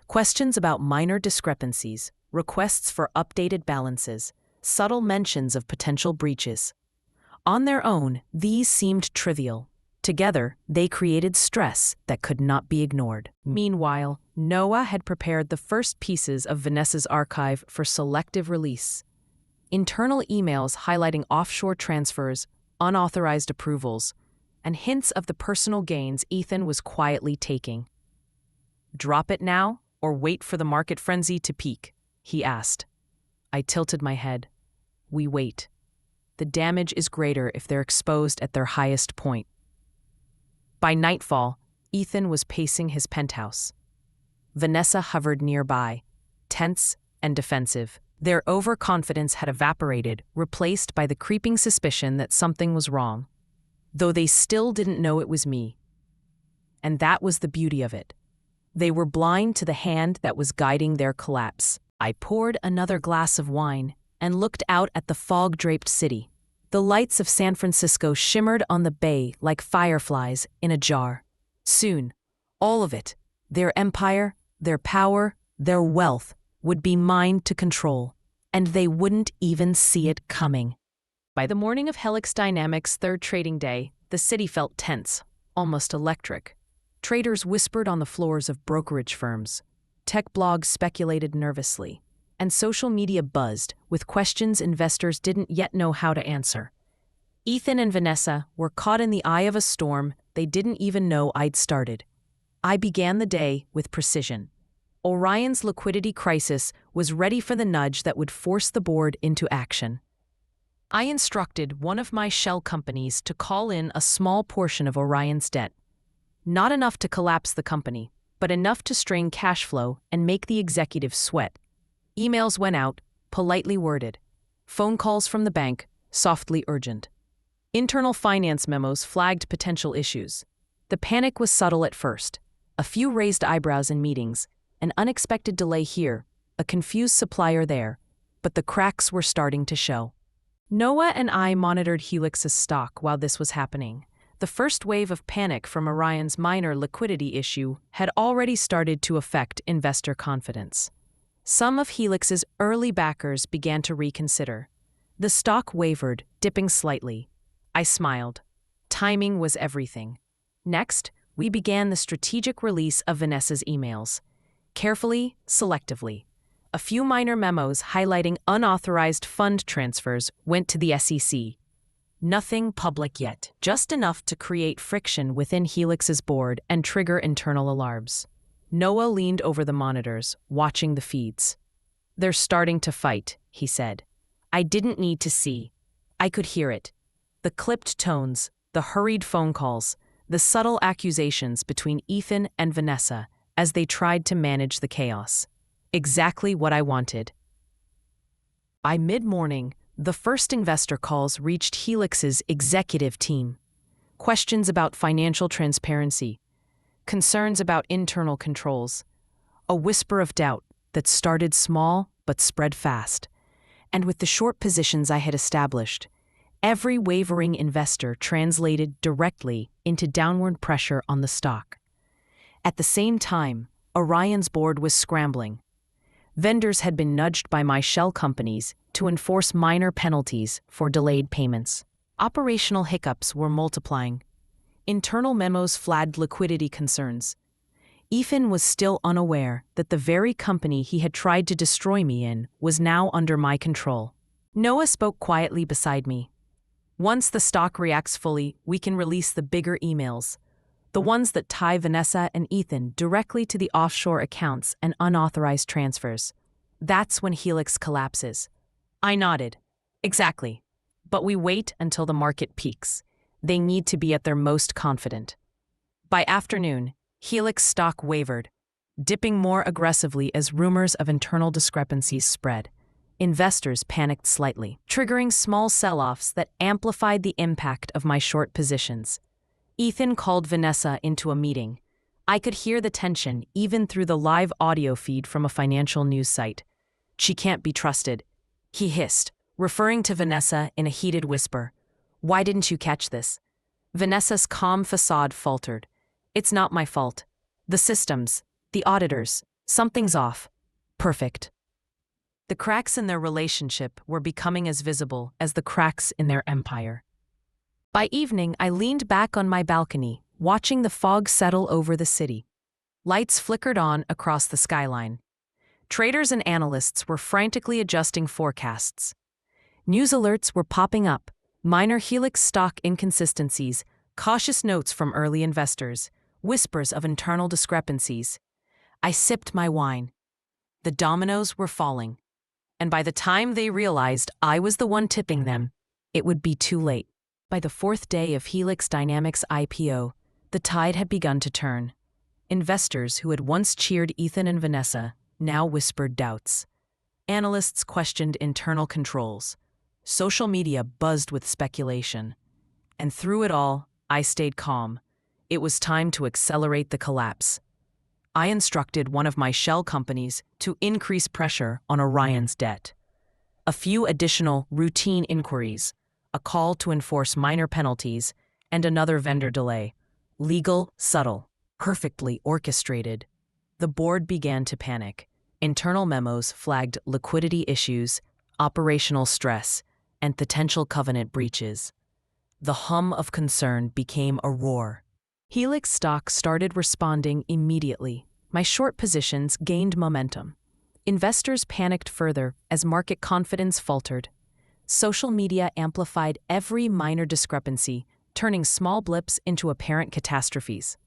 Questions about minor discrepancies, requests for updated balances, subtle mentions of potential breaches. On their own, these seemed trivial. Together, they created stress that could not be ignored. Meanwhile, Noah had prepared the first pieces of Vanessa's archive for selective release. Internal emails highlighting offshore transfers, unauthorized approvals, and hints of the personal gains Ethan was quietly taking. "Drop it now, or wait for the market frenzy to peak?" he asked. I tilted my head. We wait. The damage is greater if they're exposed at their highest point. By nightfall, Ethan was pacing his penthouse. Vanessa hovered nearby, tense and defensive. Their overconfidence had evaporated, replaced by the creeping suspicion that something was wrong, though they still didn't know it was me. And that was the beauty of it. They were blind to the hand that was guiding their collapse. I poured another glass of wine and looked out at the fog-draped city. The lights of San Francisco shimmered on the bay like fireflies in a jar. Soon, all of it, their empire, their power, their wealth, would be mine to control, and they wouldn't even see it coming. By the morning of Helix Dynamics' third trading day, the city felt tense, almost electric. Traders whispered on the floors of brokerage firms. Tech blogs speculated nervously, and social media buzzed with questions investors didn't yet know how to answer. Ethan and Vanessa were caught in the eye of a storm they didn't even know I'd started. I began the day with precision. Orion's liquidity crisis was ready for the nudge that would force the board into action. I instructed one of my shell companies to call in a small portion of Orion's debt. Not enough to collapse the company, but enough to strain cash flow and make the executives sweat. Emails went out, politely worded. Phone calls from the bank, softly urgent. Internal finance memos flagged potential issues. The panic was subtle at first. A few raised eyebrows in meetings, an unexpected delay here, a confused supplier there, but the cracks were starting to show. Noah and I monitored Helix's stock while this was happening. The first wave of panic from Orion's minor liquidity issue had already started to affect investor confidence. Some of Helix's early backers began to reconsider. The stock wavered, dipping slightly. I smiled. Timing was everything. Next, we began the strategic release of Vanessa's emails. Carefully, selectively. A few minor memos highlighting unauthorized fund transfers went to the SEC. Nothing public yet, just enough to create friction within Helix's board and trigger internal alarms. Noah leaned over the monitors, watching the feeds. "They're starting to fight," he said. I didn't need to see. I could hear it. The clipped tones, the hurried phone calls, the subtle accusations between Ethan and Vanessa as they tried to manage the chaos. Exactly what I wanted. By mid-morning, the first investor calls reached Helix's executive team. Questions about financial transparency, concerns about internal controls, a whisper of doubt that started small but spread fast. And with the short positions I had established, every wavering investor translated directly into downward pressure on the stock. At the same time, Orion's board was scrambling. Vendors had been nudged by my shell companies to enforce minor penalties for delayed payments. Operational hiccups were multiplying. Internal memos flagged liquidity concerns. Ethan was still unaware that the very company he had tried to destroy me in was now under my control. Noah spoke quietly beside me. "Once the stock reacts fully, we can release the bigger emails, the ones that tie Vanessa and Ethan directly to the offshore accounts and unauthorized transfers. That's when Helix collapses." I nodded. "Exactly. But we wait until the market peaks. They need to be at their most confident." By afternoon, Helix stock wavered, dipping more aggressively as rumors of internal discrepancies spread. Investors panicked slightly, triggering small sell-offs that amplified the impact of my short positions. Ethan called Vanessa into a meeting. I could hear the tension even through the live audio feed from a financial news site. "She can't be trusted," he hissed, referring to Vanessa in a heated whisper. "Why didn't you catch this?" Vanessa's calm facade faltered. "It's not my fault. The systems, the auditors, something's off." Perfect. The cracks in their relationship were becoming as visible as the cracks in their empire. By evening, I leaned back on my balcony, watching the fog settle over the city. Lights flickered on across the skyline. Traders and analysts were frantically adjusting forecasts. News alerts were popping up, minor Helix stock inconsistencies, Cautious notes from early investors, whispers of internal discrepancies. I sipped my wine. The dominoes were falling. And by the time they realized I was the one tipping them, it would be too late. By the fourth day of Helix Dynamics' IPO, the tide had begun to turn. Investors who had once cheered Ethan and Vanessa now whispered doubts. Analysts questioned internal controls. Social media buzzed with speculation. And through it all, I stayed calm. It was time to accelerate the collapse. I instructed one of my shell companies to increase pressure on Orion's debt. A few additional routine inquiries, a call to enforce minor penalties, and another vendor delay. Legal, subtle, perfectly orchestrated. The board began to panic. Internal memos flagged liquidity issues, operational stress, and potential covenant breaches. The hum of concern became a roar. Helix stock started responding immediately. My short positions gained momentum. Investors panicked further as market confidence faltered. Social media amplified every minor discrepancy, turning small blips into apparent catastrophes.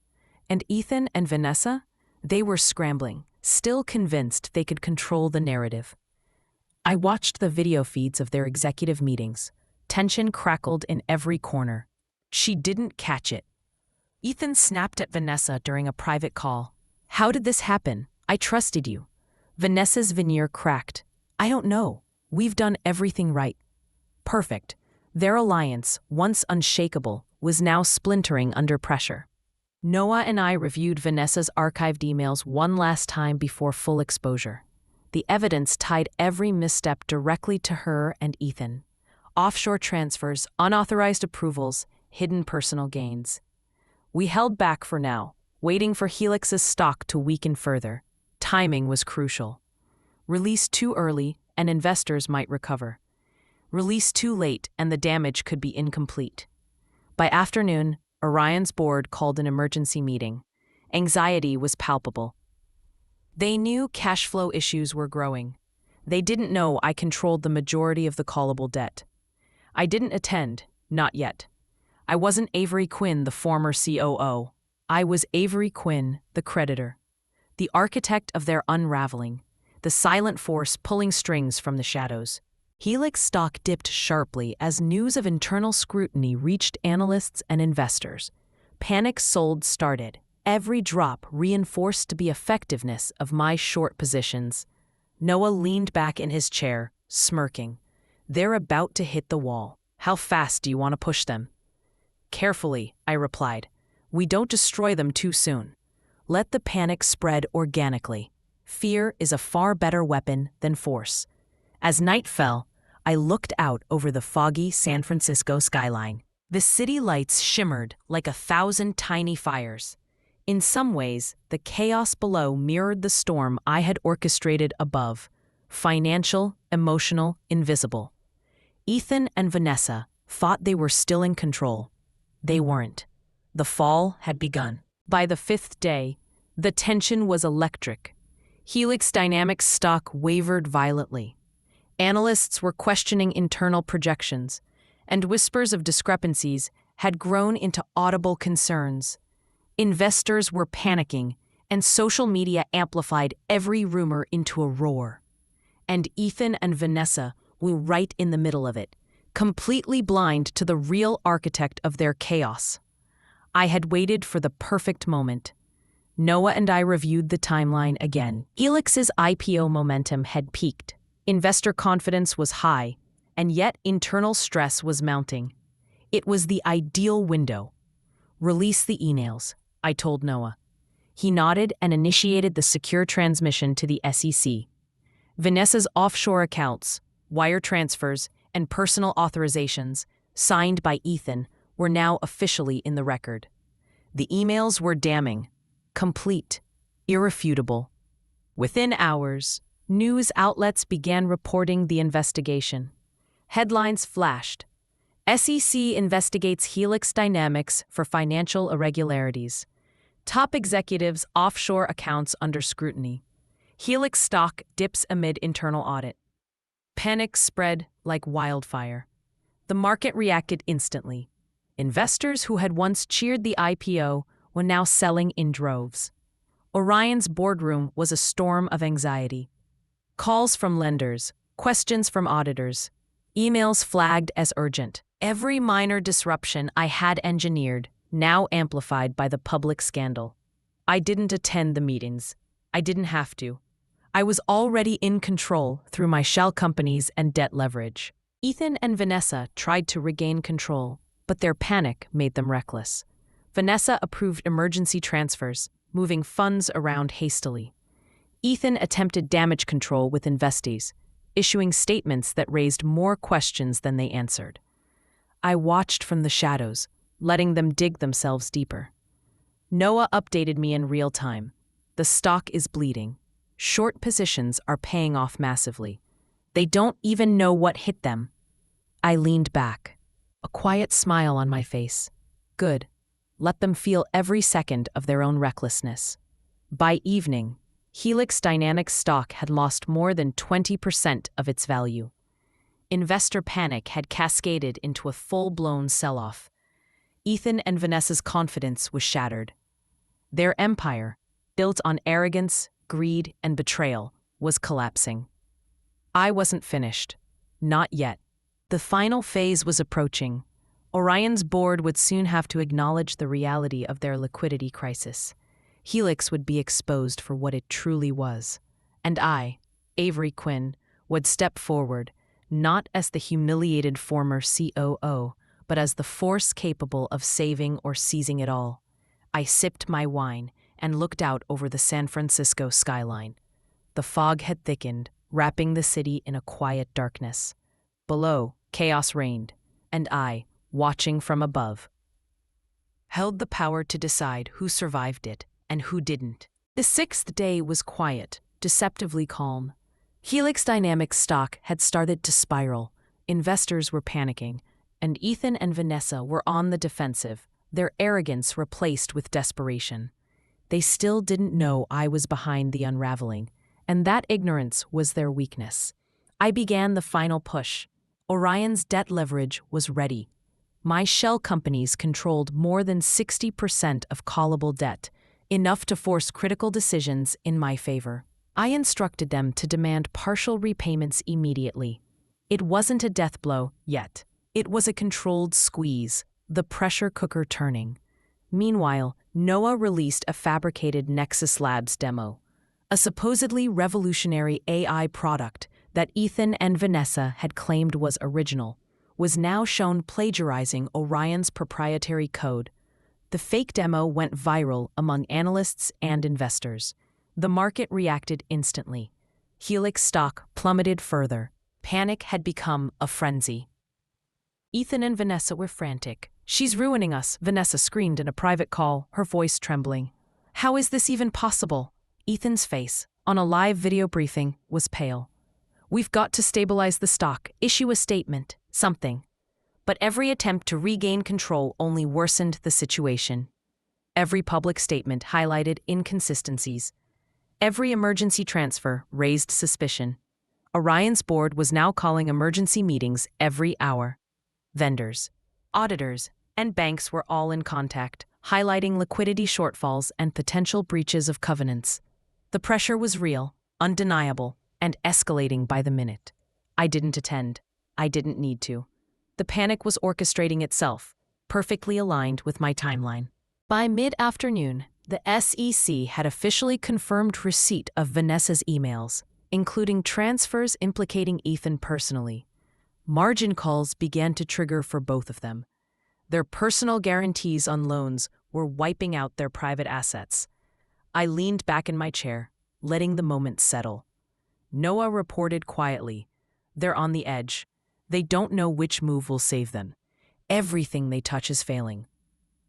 And Ethan and Vanessa? They were scrambling, still convinced they could control the narrative. I watched the video feeds of their executive meetings. Tension crackled in every corner. She didn't catch it. Ethan snapped at Vanessa during a private call. "How did this happen? I trusted you." Vanessa's veneer cracked. "I don't know. We've done everything right." Perfect. Their alliance, once unshakable, was now splintering under pressure. Noah and I reviewed Vanessa's archived emails one last time before full exposure. The evidence tied every misstep directly to her and Ethan. Offshore transfers, unauthorized approvals, hidden personal gains. We held back for now, waiting for Helix's stock to weaken further. Timing was crucial. Release too early, and investors might recover. Release too late, and the damage could be incomplete. By afternoon, Orion's board called an emergency meeting. Anxiety was palpable. They knew cash flow issues were growing. They didn't know I controlled the majority of the callable debt. I didn't attend, not yet. I wasn't Avery Quinn, the former COO. I was Avery Quinn, the creditor. The architect of their unraveling, the silent force pulling strings from the shadows. Helix stock dipped sharply as news of internal scrutiny reached analysts and investors. Panic sold started. Every drop reinforced the effectiveness of my short positions. Noah leaned back in his chair, smirking. "They're about to hit the wall. How fast do you want to push them?" "Carefully," I replied. "We don't destroy them too soon. Let the panic spread organically. Fear is a far better weapon than force." As night fell, I looked out over the foggy San Francisco skyline. The city lights shimmered like 1,000 tiny fires. In some ways, the chaos below mirrored the storm I had orchestrated above. Financial, emotional, invisible. Ethan and Vanessa thought they were still in control. They weren't. The fall had begun. By the fifth day, the tension was electric. Helix Dynamics stock wavered violently. Analysts were questioning internal projections, and whispers of discrepancies had grown into audible concerns. Investors were panicking, and social media amplified every rumor into a roar. And Ethan and Vanessa were right in the middle of it, completely blind to the real architect of their chaos. I had waited for the perfect moment. Noah and I reviewed the timeline again. Helix's IPO momentum had peaked. Investor confidence was high, and yet internal stress was mounting. It was the ideal window. "Release the emails," I told Noah. He nodded and initiated the secure transmission to the SEC. Vanessa's offshore accounts, wire transfers, and personal authorizations, signed by Ethan, were now officially in the record. The emails were damning, complete, irrefutable. Within hours, news outlets began reporting the investigation. Headlines flashed. SEC investigates Helix Dynamics for financial irregularities. Top executives' offshore accounts under scrutiny. Helix stock dips amid internal audit. Panic spread like wildfire. The market reacted instantly. Investors who had once cheered the IPO were now selling in droves. Orion's boardroom was a storm of anxiety. Calls from lenders, questions from auditors, emails flagged as urgent. Every minor disruption I had engineered, now amplified by the public scandal. I didn't attend the meetings. I didn't have to. I was already in control through my shell companies and debt leverage. Ethan and Vanessa tried to regain control, but their panic made them reckless. Vanessa approved emergency transfers, moving funds around hastily. Ethan attempted damage control with investees, issuing statements that raised more questions than they answered. I watched from the shadows, letting them dig themselves deeper. Noah updated me in real time. The stock is bleeding. Short positions are paying off massively. They don't even know what hit them. I leaned back, a quiet smile on my face. Good. Let them feel every second of their own recklessness. By evening, Helix Dynamics stock had lost more than 20% of its value. Investor panic had cascaded into a full-blown sell-off. Ethan and Vanessa's confidence was shattered. Their empire, built on arrogance, greed, and betrayal, was collapsing. I wasn't finished. Not yet. The final phase was approaching. Orion's board would soon have to acknowledge the reality of their liquidity crisis. Helix would be exposed for what it truly was. And I, Avery Quinn, would step forward, not as the humiliated former COO, but as the force capable of saving or seizing it all. I sipped my wine and looked out over the San Francisco skyline. The fog had thickened, wrapping the city in a quiet darkness. Below, chaos reigned, and I, watching from above, held the power to decide who survived it and who didn't. The sixth day was quiet, deceptively calm. Helix Dynamics stock had started to spiral. Investors were panicking, and Ethan and Vanessa were on the defensive, their arrogance replaced with desperation. They still didn't know I was behind the unraveling, and that ignorance was their weakness. I began the final push. Orion's debt leverage was ready. My shell companies controlled more than 60% of callable debt, enough to force critical decisions in my favor. I instructed them to demand partial repayments immediately. It wasn't a death blow yet. It was a controlled squeeze, the pressure cooker turning. Meanwhile, Noah released a fabricated Nexus Labs demo, a supposedly revolutionary AI product that Ethan and Vanessa had claimed was original, was now shown plagiarizing Orion's proprietary code. The fake demo went viral among analysts and investors. The market reacted instantly. Helix stock plummeted further. Panic had become a frenzy. Ethan and Vanessa were frantic. "She's ruining us," Vanessa screamed in a private call, her voice trembling. "How is this even possible?" Ethan's face, on a live video briefing, was pale. "We've got to stabilize the stock, issue a statement, something." But every attempt to regain control only worsened the situation. Every public statement highlighted inconsistencies. Every emergency transfer raised suspicion. Orion's board was now calling emergency meetings every hour. Vendors, auditors, and banks were all in contact, highlighting liquidity shortfalls and potential breaches of covenants. The pressure was real, undeniable, and escalating by the minute. I didn't attend. I didn't need to. The panic was orchestrating itself, perfectly aligned with my timeline. By mid-afternoon, the SEC had officially confirmed receipt of Vanessa's emails, including transfers implicating Ethan personally. Margin calls began to trigger for both of them. Their personal guarantees on loans were wiping out their private assets. I leaned back in my chair, letting the moment settle. Noah reported quietly, "They're on the edge. They don't know which move will save them. Everything they touch is failing."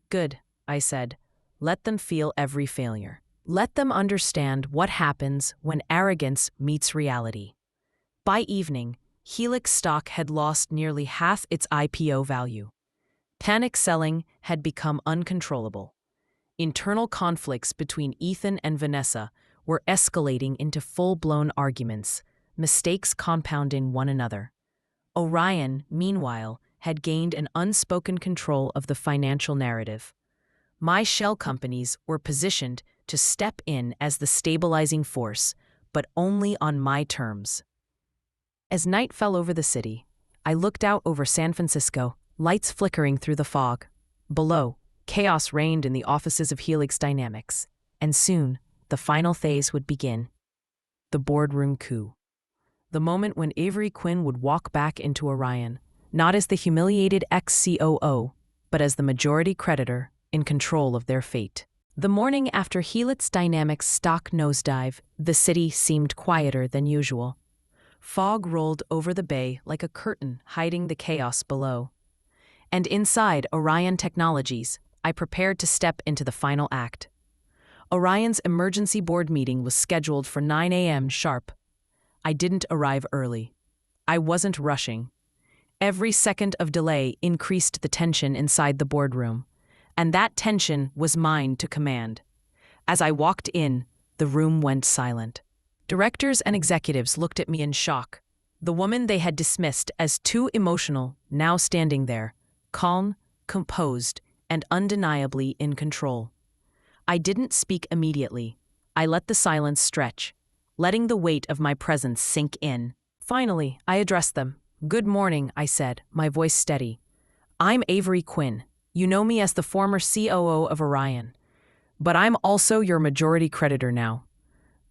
"Good," I said. "Let them feel every failure. Let them understand what happens when arrogance meets reality." By evening, Helix stock had lost nearly half its IPO value. Panic selling had become uncontrollable. Internal conflicts between Ethan and Vanessa were escalating into full-blown arguments, mistakes compounding one another. Orion, meanwhile, had gained an unspoken control of the financial narrative. My shell companies were positioned to step in as the stabilizing force, but only on my terms. As night fell over the city, I looked out over San Francisco, lights flickering through the fog. Below, chaos reigned in the offices of Helix Dynamics, and soon, the final phase would begin. The boardroom coup. The moment when Avery Quinn would walk back into Orion, not as the humiliated ex-COO, but as the majority creditor in control of their fate. The morning after Helix Dynamics' stock nosedive, the city seemed quieter than usual. Fog rolled over the bay like a curtain hiding the chaos below. And inside Orion Technologies, I prepared to step into the final act. Orion's emergency board meeting was scheduled for 9 a.m. sharp. I didn't arrive early. I wasn't rushing. Every second of delay increased the tension inside the boardroom, and that tension was mine to command. As I walked in, the room went silent. Directors and executives looked at me in shock. The woman they had dismissed as too emotional, now standing there, calm, composed, and undeniably in control. I didn't speak immediately. I let the silence stretch, letting the weight of my presence sink in. Finally, I addressed them. "Good morning," I said, my voice steady. "I'm Avery Quinn. You know me as the former COO of Orion. But I'm also your majority creditor now."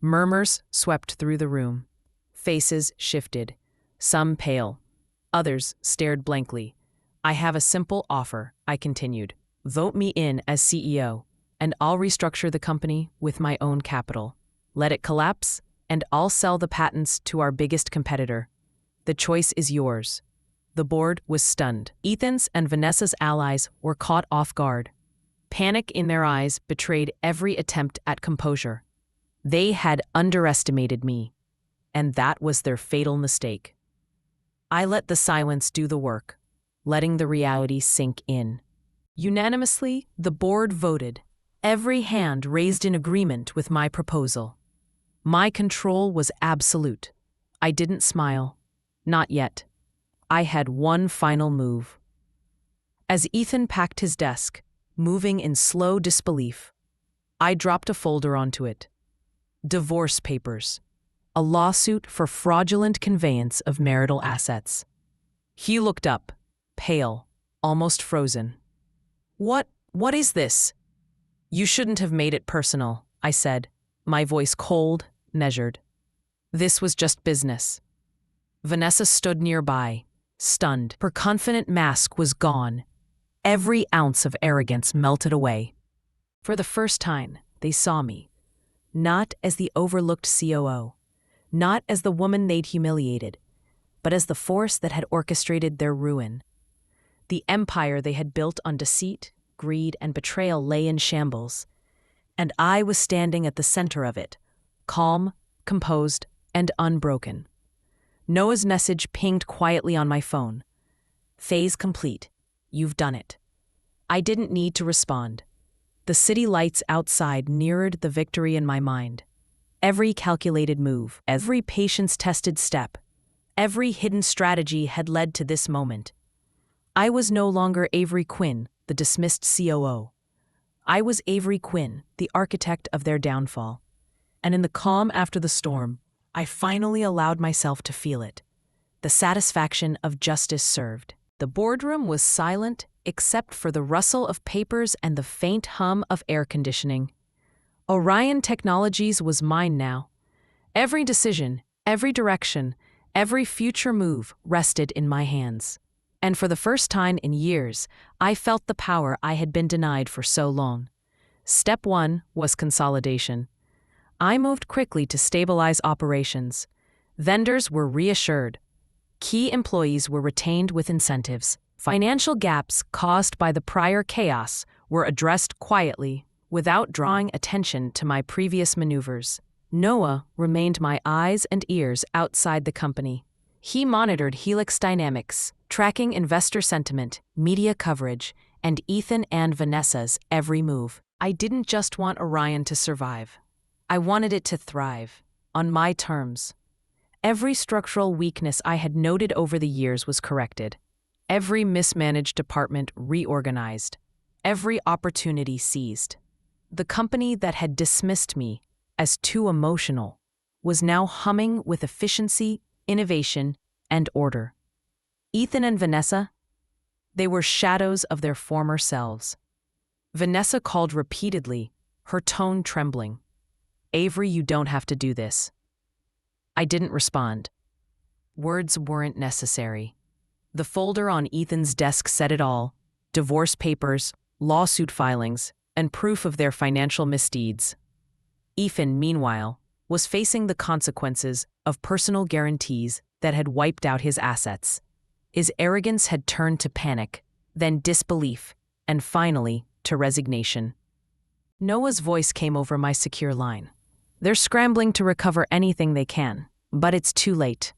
Murmurs swept through the room. Faces shifted, some pale. Others stared blankly. "I have a simple offer," I continued. "Vote me in as CEO, and I'll restructure the company with my own capital. Let it collapse, and I'll sell the patents to our biggest competitor. The choice is yours." The board was stunned. Ethan's and Vanessa's allies were caught off guard. Panic in their eyes betrayed every attempt at composure. They had underestimated me, and that was their fatal mistake. I let the silence do the work, letting the reality sink in. Unanimously, the board voted, every hand raised in agreement with my proposal. My control was absolute. I didn't smile. Not yet. I had one final move. As Ethan packed his desk, moving in slow disbelief, I dropped a folder onto it. Divorce papers. A lawsuit for fraudulent conveyance of marital assets. He looked up, pale, almost frozen. What is this?" "You shouldn't have made it personal," I said, my voice cold, measured. "This was just business." Vanessa stood nearby, stunned. Her confident mask was gone. Every ounce of arrogance melted away. For the first time, they saw me. Not as the overlooked COO, not as the woman they'd humiliated, but as the force that had orchestrated their ruin. The empire they had built on deceit, greed, and betrayal lay in shambles, and I was standing at the center of it, calm, composed, and unbroken. Noah's message pinged quietly on my phone. "Phase complete. You've done it." I didn't need to respond. The city lights outside mirrored the victory in my mind. Every calculated move, every patience-tested step, every hidden strategy had led to this moment. I was no longer Avery Quinn, the dismissed COO. I was Avery Quinn, the architect of their downfall. And in the calm after the storm, I finally allowed myself to feel it. The satisfaction of justice served. The boardroom was silent except for the rustle of papers and the faint hum of air conditioning. Orion Technologies was mine now. Every decision, every direction, every future move rested in my hands. And for the first time in years, I felt the power I had been denied for so long. Step 1 was consolidation. I moved quickly to stabilize operations. Vendors were reassured. Key employees were retained with incentives. Financial gaps caused by the prior chaos were addressed quietly, without drawing attention to my previous maneuvers. Noah remained my eyes and ears outside the company. He monitored Helix Dynamics, tracking investor sentiment, media coverage, and Ethan and Vanessa's every move. I didn't just want Orion to survive. I wanted it to thrive, on my terms. Every structural weakness I had noted over the years was corrected. Every mismanaged department reorganized, every opportunity seized. The company that had dismissed me as too emotional was now humming with efficiency, innovation, and order. Ethan and Vanessa, they were shadows of their former selves. Vanessa called repeatedly, her tone trembling. "Avery, you don't have to do this." I didn't respond. Words weren't necessary. The folder on Ethan's desk said it all: divorce papers, lawsuit filings, and proof of their financial misdeeds. Ethan, meanwhile, was facing the consequences of personal guarantees that had wiped out his assets. His arrogance had turned to panic, then disbelief, and finally to resignation. Noah's voice came over my secure line. "They're scrambling to recover anything they can, but it's too late.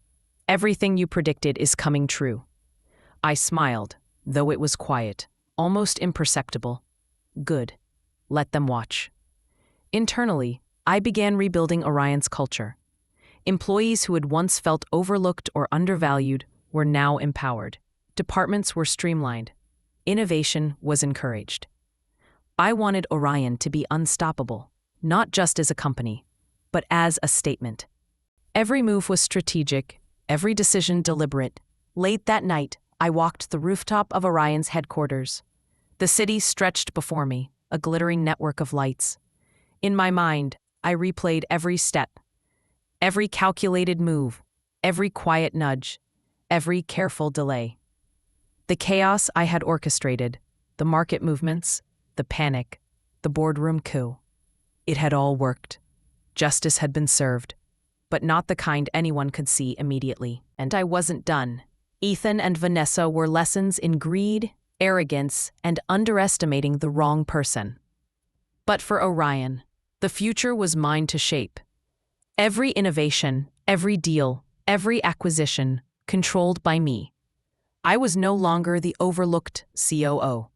Everything you predicted is coming true." I smiled, though it was quiet, almost imperceptible. Good. Let them watch. Internally, I began rebuilding Orion's culture. Employees who had once felt overlooked or undervalued were now empowered. Departments were streamlined. Innovation was encouraged. I wanted Orion to be unstoppable, not just as a company, but as a statement. Every move was strategic, every decision deliberate. Late that night, I walked the rooftop of Orion's headquarters. The city stretched before me, a glittering network of lights. In my mind, I replayed every step, every calculated move, every quiet nudge, every careful delay. The chaos I had orchestrated, the market movements, the panic, the boardroom coup. It had all worked. Justice had been served, but not the kind anyone could see immediately. And I wasn't done. Ethan and Vanessa were lessons in greed, arrogance, and underestimating the wrong person. But for Orion, the future was mine to shape. Every innovation, every deal, every acquisition, controlled by me. I was no longer the overlooked COO.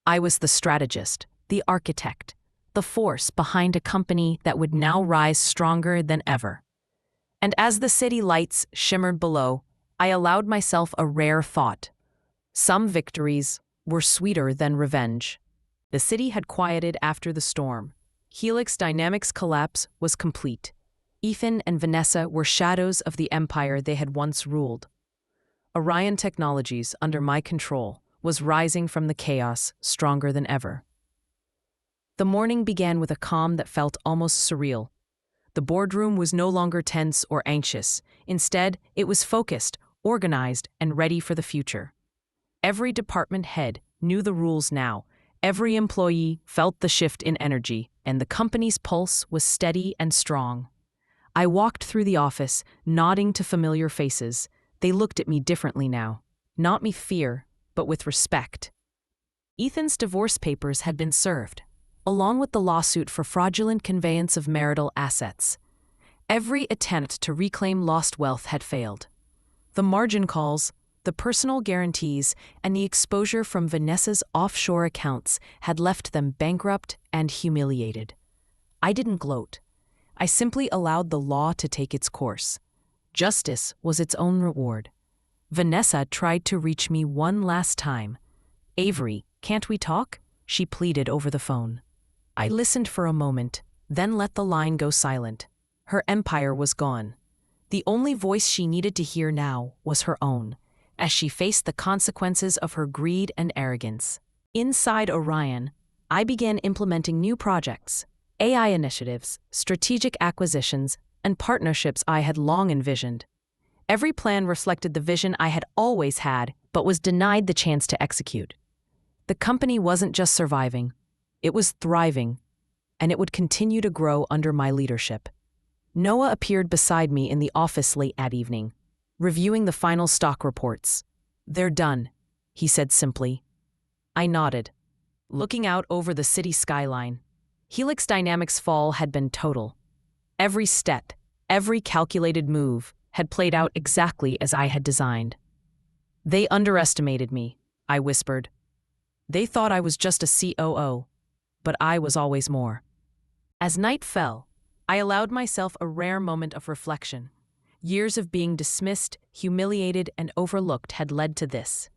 I was the strategist, the architect, the force behind a company that would now rise stronger than ever. And as the city lights shimmered below, I allowed myself a rare thought. Some victories were sweeter than revenge. The city had quieted after the storm. Helix Dynamics' collapse was complete. Ethan and Vanessa were shadows of the empire they had once ruled. Orion Technologies, under my control, was rising from the chaos stronger than ever. The morning began with a calm that felt almost surreal. The boardroom was no longer tense or anxious. Instead, it was focused, organized, and ready for the future. Every department head knew the rules now. Every employee felt the shift in energy, and the company's pulse was steady and strong. I walked through the office, nodding to familiar faces. They looked at me differently now. Not with fear, but with respect. Ethan's divorce papers had been served, along with the lawsuit for fraudulent conveyance of marital assets. Every attempt to reclaim lost wealth had failed. The margin calls, the personal guarantees, and the exposure from Vanessa's offshore accounts had left them bankrupt and humiliated. I didn't gloat. I simply allowed the law to take its course. Justice was its own reward. Vanessa tried to reach me one last time. "Avery, can't we talk?" she pleaded over the phone. I listened for a moment, then let the line go silent. Her empire was gone. The only voice she needed to hear now was her own, as she faced the consequences of her greed and arrogance. Inside Orion, I began implementing new projects, AI initiatives, strategic acquisitions, and partnerships I had long envisioned. Every plan reflected the vision I had always had, but was denied the chance to execute. The company wasn't just surviving, it was thriving, and it would continue to grow under my leadership. Noah appeared beside me in the office late that evening, reviewing the final stock reports. "They're done," he said simply. I nodded, looking out over the city skyline. Helix Dynamics' fall had been total. Every step, every calculated move had played out exactly as I had designed. "They underestimated me," I whispered. "They thought I was just a COO, but I was always more." As night fell, I allowed myself a rare moment of reflection. Years of being dismissed, humiliated, and overlooked had led to this.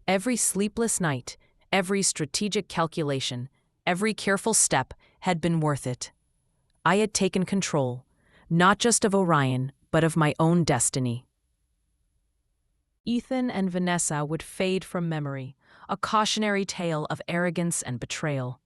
Every sleepless night, every strategic calculation, every careful step had been worth it. I had taken control, not just of Orion, but of my own destiny. Ethan and Vanessa would fade from memory, a cautionary tale of arrogance and betrayal.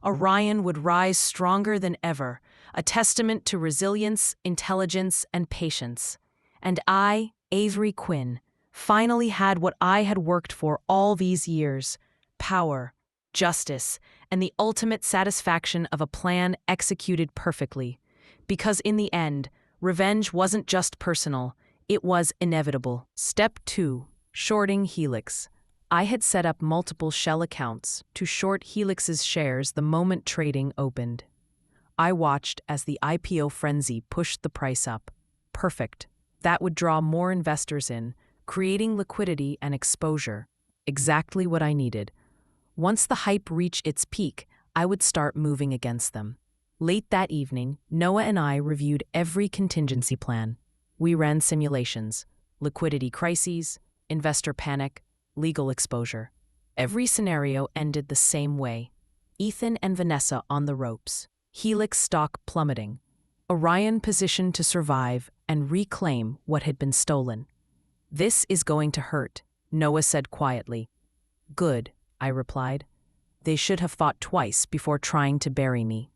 Orion would rise stronger than ever, a testament to resilience, intelligence, and patience. And I, Avery Quinn, finally had what I had worked for all these years: power, justice, and the ultimate satisfaction of a plan executed perfectly. Because in the end, revenge wasn't just personal, it was inevitable. Step 2. Shorting Helix. I had set up multiple shell accounts to short Helix's shares the moment trading opened. I watched as the IPO frenzy pushed the price up. Perfect. That would draw more investors in, creating liquidity and exposure. Exactly what I needed. Once the hype reached its peak, I would start moving against them. Late that evening, Noah and I reviewed every contingency plan. We ran simulations: liquidity crises, investor panic, legal exposure. Every scenario ended the same way: Ethan and Vanessa on the ropes, Helix stock plummeting, Orion positioned to survive and reclaim what had been stolen. "This is going to hurt," Noah said quietly. "Good," I replied. "They should have thought twice before trying to bury me."